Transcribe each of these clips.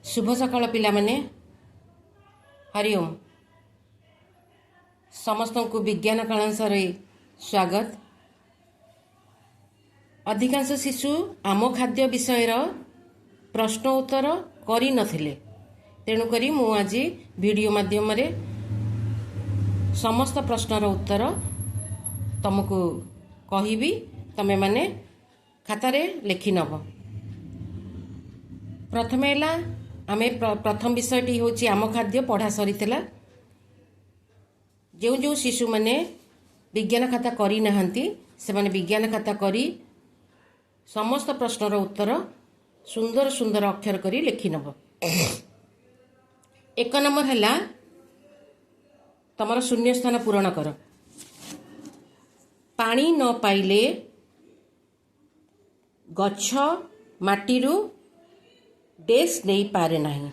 शुभ सकाळ पिलामाने हरिओम समस्त को विज्ञान कलांश स्वागत। अधिकांश शिशु आम खाद्य विषय प्रश्न उत्तर करि नथिले, तेणुकरी मु आज वीडियो माध्यम रे समस्त प्रश्नर उत्तर तुमको कहिबी, तमे माने खातारे लिखि नब। प्रथमे आमे प्रथम विषयटी होची आम खाद्य पढ़ा सरी। जो जो शिशु माने विज्ञान खाता करी नहांती से माने विज्ञान खाता करी समस्त प्रश्नर उत्तर सुंदर सुंदर अक्षर करी लिखि नब। एक नंबर है तमर शून्य स्थान पूरण कर। पानी न पाइले गछ माटीरू डेस नहीं पारे नहीं।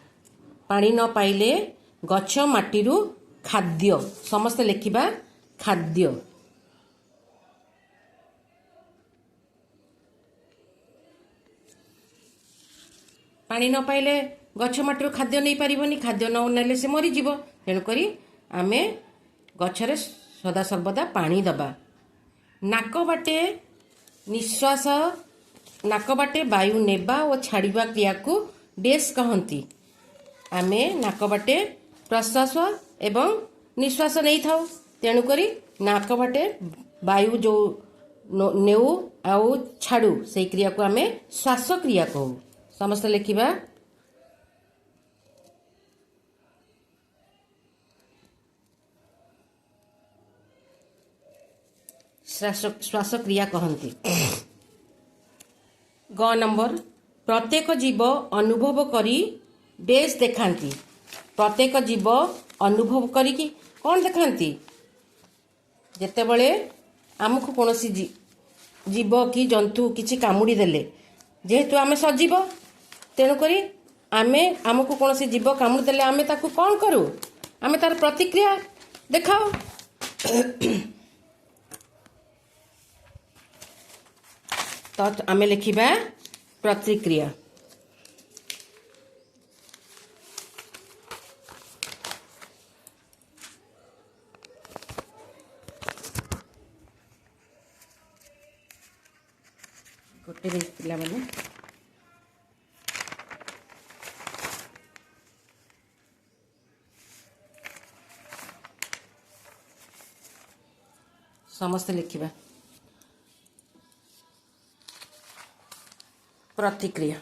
पानी न पाइले गछ माटीरू खाद्य, समस्त लिखिबा खाद्य। पानी न पाइले गछ माटीरू खाद्य नहीं पारिबनी, खाद्य न नेले से मरी जीव। तेणुकरी आमे गछरे सदा सर्वदा पानी दबा। नाक बाटे निश्वास, नाक बाटे वायु नेबा और छाड़िबा क्रिया को डेस कहती। आमे नाक बाटे प्रश्वास एवं निश्वास नहीं थाउ, तेणुकरी नाक बाटे वायु जो नेउ आउ छाड़ू से क्रिया को आमे श्वास क्रिया कहू। समस्त लिखिबा श्वास क्रिया कहती। ग नंबर प्रत्येक जीव अनुभव करी डेस देखांती। प्रत्येक जीव अनुभव करी कौन देखांती? जेतेबेले आमको कोनोसी जीव कि जंतु किछि कामुड़ी देले, जेहेतु आमे सजीव, तेणुकरी आमे आमको कोनोसी जीव कामुड़ी देले आमे ताकू कौन करू? आमे तार प्रतिक्रिया देखाओ। तो आमे लिखिबा प्रतिक्रिया। गोटे पिला माने समस्त लिखिबा प्रतिक्रिया।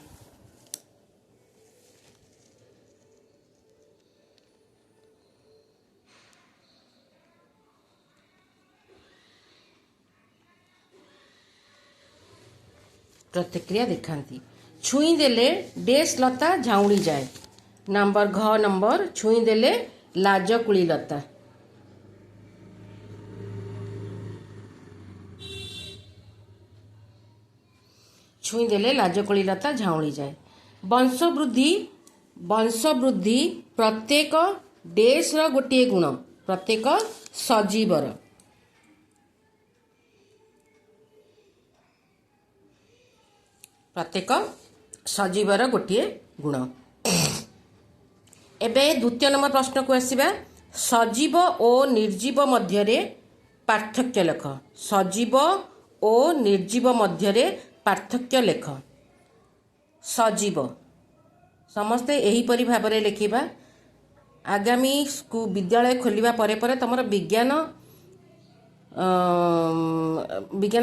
प्रतिक्रिया दिखाती। छुई देले डेस लता झाउड़ी जाए। नंबर घ नंबर छुई देले लाज कुली लता। छुई देले लाजकुली लता झाउड़ी जाए। वंश वृद्धि प्रत्येक डेस रो गोटे गुण। प्रत्येक सजीवर गोटे गुण। एबे द्वितीय नंबर प्रश्न को आसीबा। सजीव और निर्जीव मध्यरे पार्थक्य लेख। सजीव और निर्जीव मध्यरे पार्थक्य लेख। सजीव समस्ते एहीपरि भाव में लिखिबा। आगामी विद्यालय खोलिबा परे परे तमर विज्ञान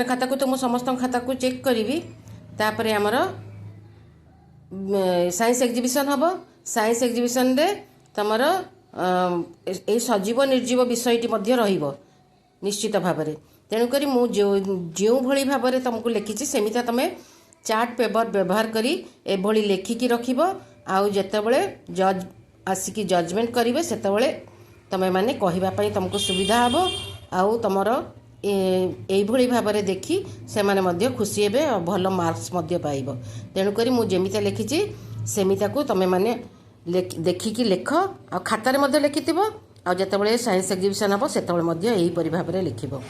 खाता को तो मु समस्त खाता को चेक करी। तापरे आमर साइंस एग्जिबिशन हबो। साइंस एग्जिबिशन रे तमर ए सजीव निर्जीव विषयटी मध्य रहिबो निश्चित भाव में। तेणुकरी मु जो भली भाव में तुमको लिखी सेमिता तमे चार्ट पेपर व्यवहार करी एभली लेखिकी रखिबो। आउ जेतेबेले जज आसिकी जजमेंट करिवे सेतेबेले तमे माने कहिबा पई तुमको सुविधा हबो। आउ तमर एभली भाव में देखी से माने मध्य खुशी हेबे और भल मार्क्स मध्य पाइबो। तेणुकरी मु जेमिता लिखिची सेमिता को तमे माने देखिकी लेख आ खातारे मध्य लिखिथिबो। आ जेतेबेले साइंस एग्जिबिशन हबो सेतेबेले मध्य एही परि भाव में लिखिबो।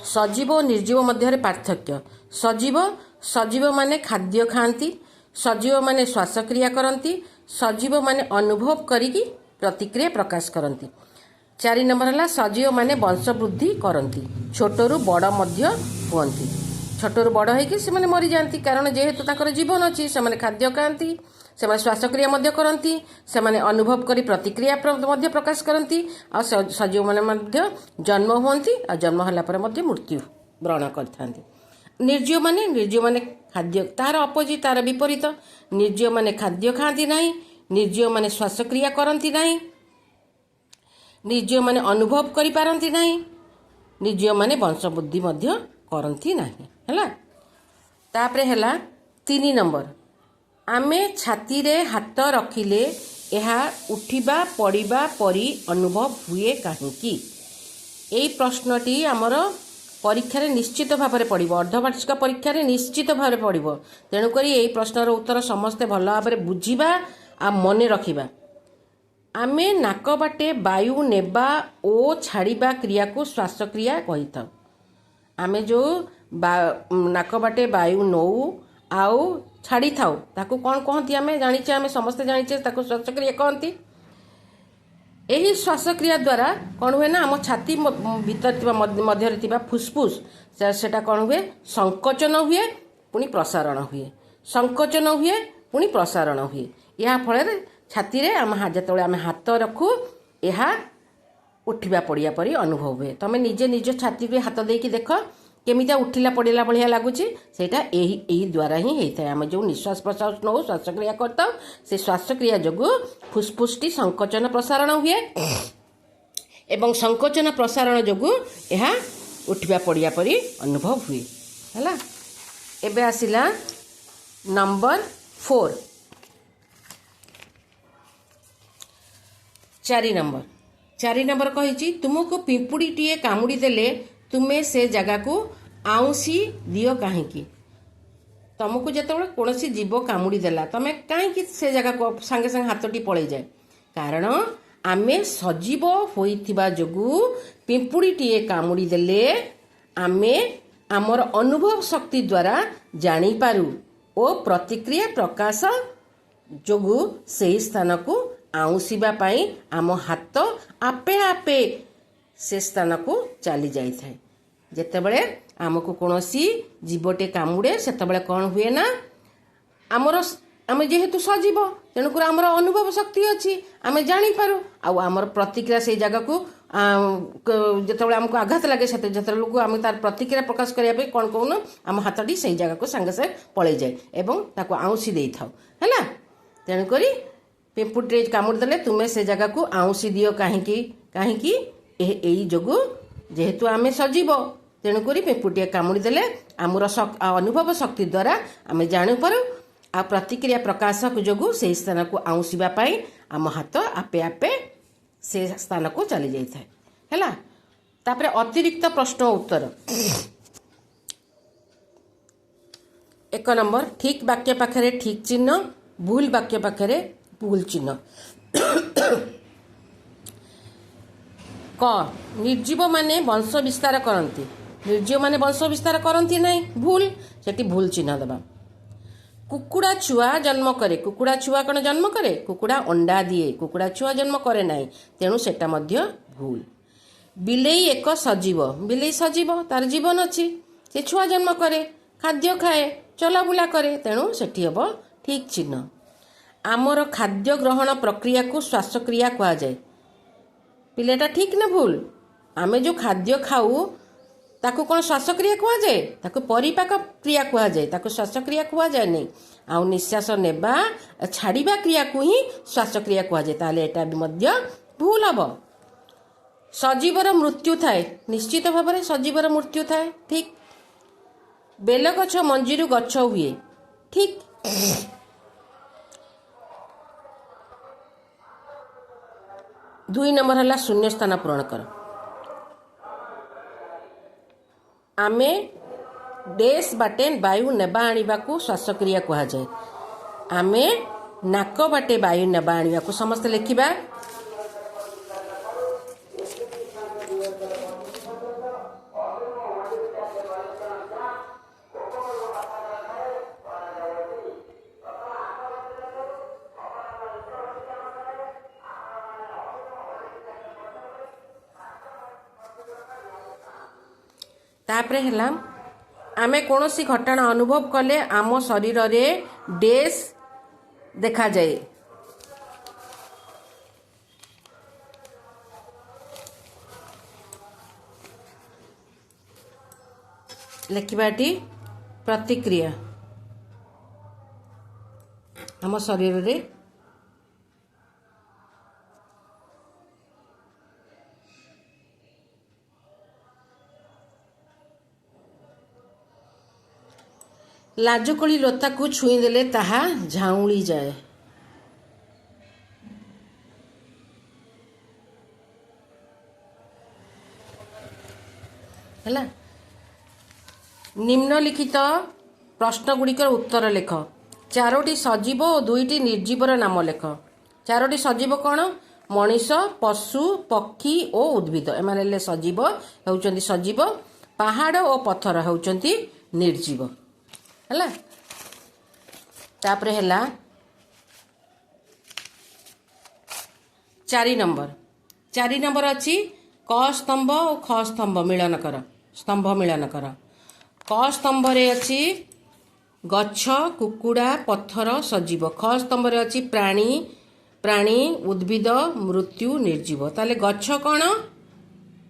सजीव और निर्जीव मध्य पार्थक्य। सजीव माने खाद्य खाती। सजीव माने श्वासक्रिया करती। सजीव माने अनुभव करिकी प्रतिक्रिया प्रकाश करती। 4 नंबर है सजीव माने वंश वृद्धि करती, छोटरू बड़ मध्य हुअन्ति। छोटरू बड़ होइकि से माने मरी जाती, कारण जेहेतु ताकर जीवन अच्छी से खाद्य खाती, से श्वासक्रिया मध्य करती, से अनुभव करी प्रतिक्रिया मध्य प्रकाश करती। आ सजीव माने मध्य जन्म हुअन्ति, आ जन्म होला पर मध्य मृत्यु वरण करथांती। निर्जीव माने खाद्य तार अपोजिट, तार विपरीत। निर्जीव माने खाद्य खाती नहीं, निर्जीव माने श्वासक्रिया करती नहीं, निर्जीव माने अनुभव करि पारंती नहीं, निर्जीव माने वंश वृद्धि मध्य करती नहीं। हैला तापरे हैला 3 नंबर, आमे छाती रे हाथ रखिले यह उठिबा पड़िबा परी अनुभव हुए काहींकी। एई प्रश्नटी आमर परीक्षा निश्चित भाव में पड़ो, अर्धवार्षिक परीक्षा निश्चित भाव में पड़ो। तेणुक यही प्रश्नर उत्तर समस्ते भल भाव में बुझा आ मन रखा। आमे नाक बाटे वायु नेबा ओ छाड़िबा क्रिया को श्वासक्रिया कही था। आमे जो नाक बाटे वायु नौ आउ छाड़ी थाउ ताकू कौन कहती आमे जानिचे, आमे समस्ते जानिचे ताकू श्वासक्रिया कहती। यही श्वासक्रिया द्वारा कौन हुए ना आम छाती भीतर मध्य फुसफुस सेटा कौन हुए संकोचन हुए पुणी प्रसारण हुए, संकोचन हुए पुणी प्रसारण हुए। या फल छाती रे आम जो आम हाथ रखू यह उठा पड़िया परी अनुभव हुए। तुम निजे निज छाती को हाथ देकी देख केमिता उठिला पड़िला भाया लगुच, सेटा यही द्वारा ही होता है। आम जो निश्वास प्रश्वास नौ श्वासक्रिया करता से श्वासक्रिया जो फुसफुसटी संकोचन प्रसारण हुए एवं संकोचन प्रसारण जो यह उठा पड़िया परी अनुभव हुए। है एबे आसिला नंबर 4, 4 नंबर कही तुमको पिंपुड़ीटीए कामुड़ी देले तुम्हें से जगह को आउसी दियो कहीं। तुमको जिते कौन जीव कामुड़ी देला तुम कहीं से जगह को सांगे सांगे हाथटी पड़े जाए, कारण आमे सजीव होइथिबा जोगु पिंपुड़ीटीए कामुड़ी देले आमे आमर अनुभव शक्ति द्वारा जानी पारू ओ प्रतिक्रिया प्रकाश जोगु से स्थान को आउंसीबा पाई आम हाथ आपे आपे से स्थान को चली जाई थाए। जेतेबेले आमको कौनसी जीवटे कामुड़े सेतेबेले कौन हुए ना आमर आमे जेहेतु सजीव तेणुक आमर अनुभव शक्ति अच्छी, आमे जानी पारू आमर प्रतिक्रिया से जगह को जितेबाला आमको आघात लगे से जो आम तार प्रतिक्रिया प्रकाश करने कौन कौन आम हाथटी से जगह को सांगे सांगे पड़े जाए एवं ताको आउंसी दे था है। तेणुक पिंपुड़ी कामुड़ देले तुम्हें से जगह को आउंसी दियो कहीं यही जो जेहेतु आमे सजीव तेणुक पिंपुड़ी कामुड़ी देले आमर अनुभव शक्ति द्वारा आमे जानी पारू आ प्रतिक्रिया प्रकाशक जो से स्थान को आउंसीबा पाई आम हाथ आपे आपे से स्थान को चली जाए है। तापरे अतिरिक्त प्रश्न उत्तर 1 नंबर, ठीक वाक्य पाखरे ठीक चिन्ह, भूल वाक्य पाखरे भूल चिन्ह। क निर्जीव माने वंश विस्तार करती, निर्जीव माने वंश विस्तार करती नहीं, भूल सेठी भूल चिन्ह देबा। कुकुड़ा छुआ जन्म करे, कुकुड़ा छुआ कौन जन्म करे, कुकुड़ा अंडा दिए, कुकुड़ा छुआ जन्म करे नहीं, तेणु सेटा मध्य भूल। बिलेई एक सजीव, बिलेई सजीव तार जीवन अच्छी, से छुआ जन्म करे, खाद्य खाए, चलाबुला करे, तेणु सेठी हम ठीक चिन्ह। आमर खाद्य ग्रहण प्रक्रिया को श्वासक्रिया कहा जाए, पिलेटा ठीक ना भूल। आमे जो खाद्य खाऊ ताको कौन श्वासक्रिया कहा जाए, ताको परिपाक क्रिया कहा जाए, ताको श्वासक्रिया कहा जाए नहीं। आउ निश्वास नेबा छाड़िबा क्रिया को ही श्वासक्रिया कहा जाए, ताले एटा भी मध्य भूल हम। सजीवर मृत्यु थाए, निश्चित भाव में सजीवर मृत्यु थाए, ठीक। बेल गछ मंजीरु गछ हुए, ठीक। दुई नंबर है शून्य स्थान पूरण कर। आमे डेस बाटे वायु नेबा आनिबा को श्वासक्रिया कहा जाए, आमे नाक बाटे वायु नेबा आनिबा को समस्त लिखिबा। तापरे हला आमे कौनसी घटना अनुभव कले आम शरीर रे डेस देखा जाए। लिखबाटी प्रतिक्रिया आम शरीर रे लाजकोली लता को छुई देले ताहा झाउली जाए। हला निम्नलिखित प्रश्न गुड़िकर उत्तर लेख। चारोटी सजीव और दुईटी निर्जीवर नाम लेख। चारोटी सजीव कौन? मनीष, पशु, पक्षी और उद्भिद। एम सजीव होउचंती सजीव, पहाड़ और पत्थर होउचंती निर्जीव। हला तापरे हला 4 नंबर अच्छी क स्तंभ और ख स्तंभ मिलन कर। स्तंभ मिलन कर। क स्तंभ रे अच्छी गछ, कुकुड़ा, पत्थर, सजीव। ख स्तंभ रे अच्छी प्राणी, उद्भिद, मृत्यु, निर्जीव। ताले गछ कौन?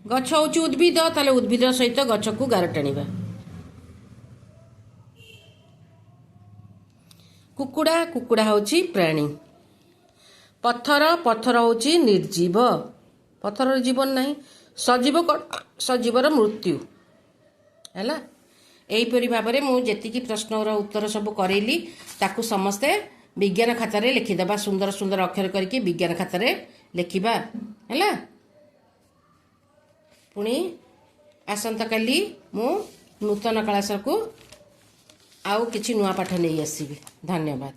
गछ होउची उद्भिद। ताले उद्भिद सहित गछ को गार टाणिबा। कुकुड़ा होची प्राणी। पत्थर होची निर्जीव। पत्थर जीवन नहीं। सजीवर मृत्यु है। यहीपरि भाव में मुझे प्रश्नर उत्तर सब करेली ताकू समस्ते विज्ञान खातार लिखिदेबा। सुंदर सुंदर अक्षर करके विज्ञान खातार लिखा है। पुणी आसंता काली मु नूतन क्लास को आउ किछि नुआ पाठ नहीं आसीबी। धन्यवाद।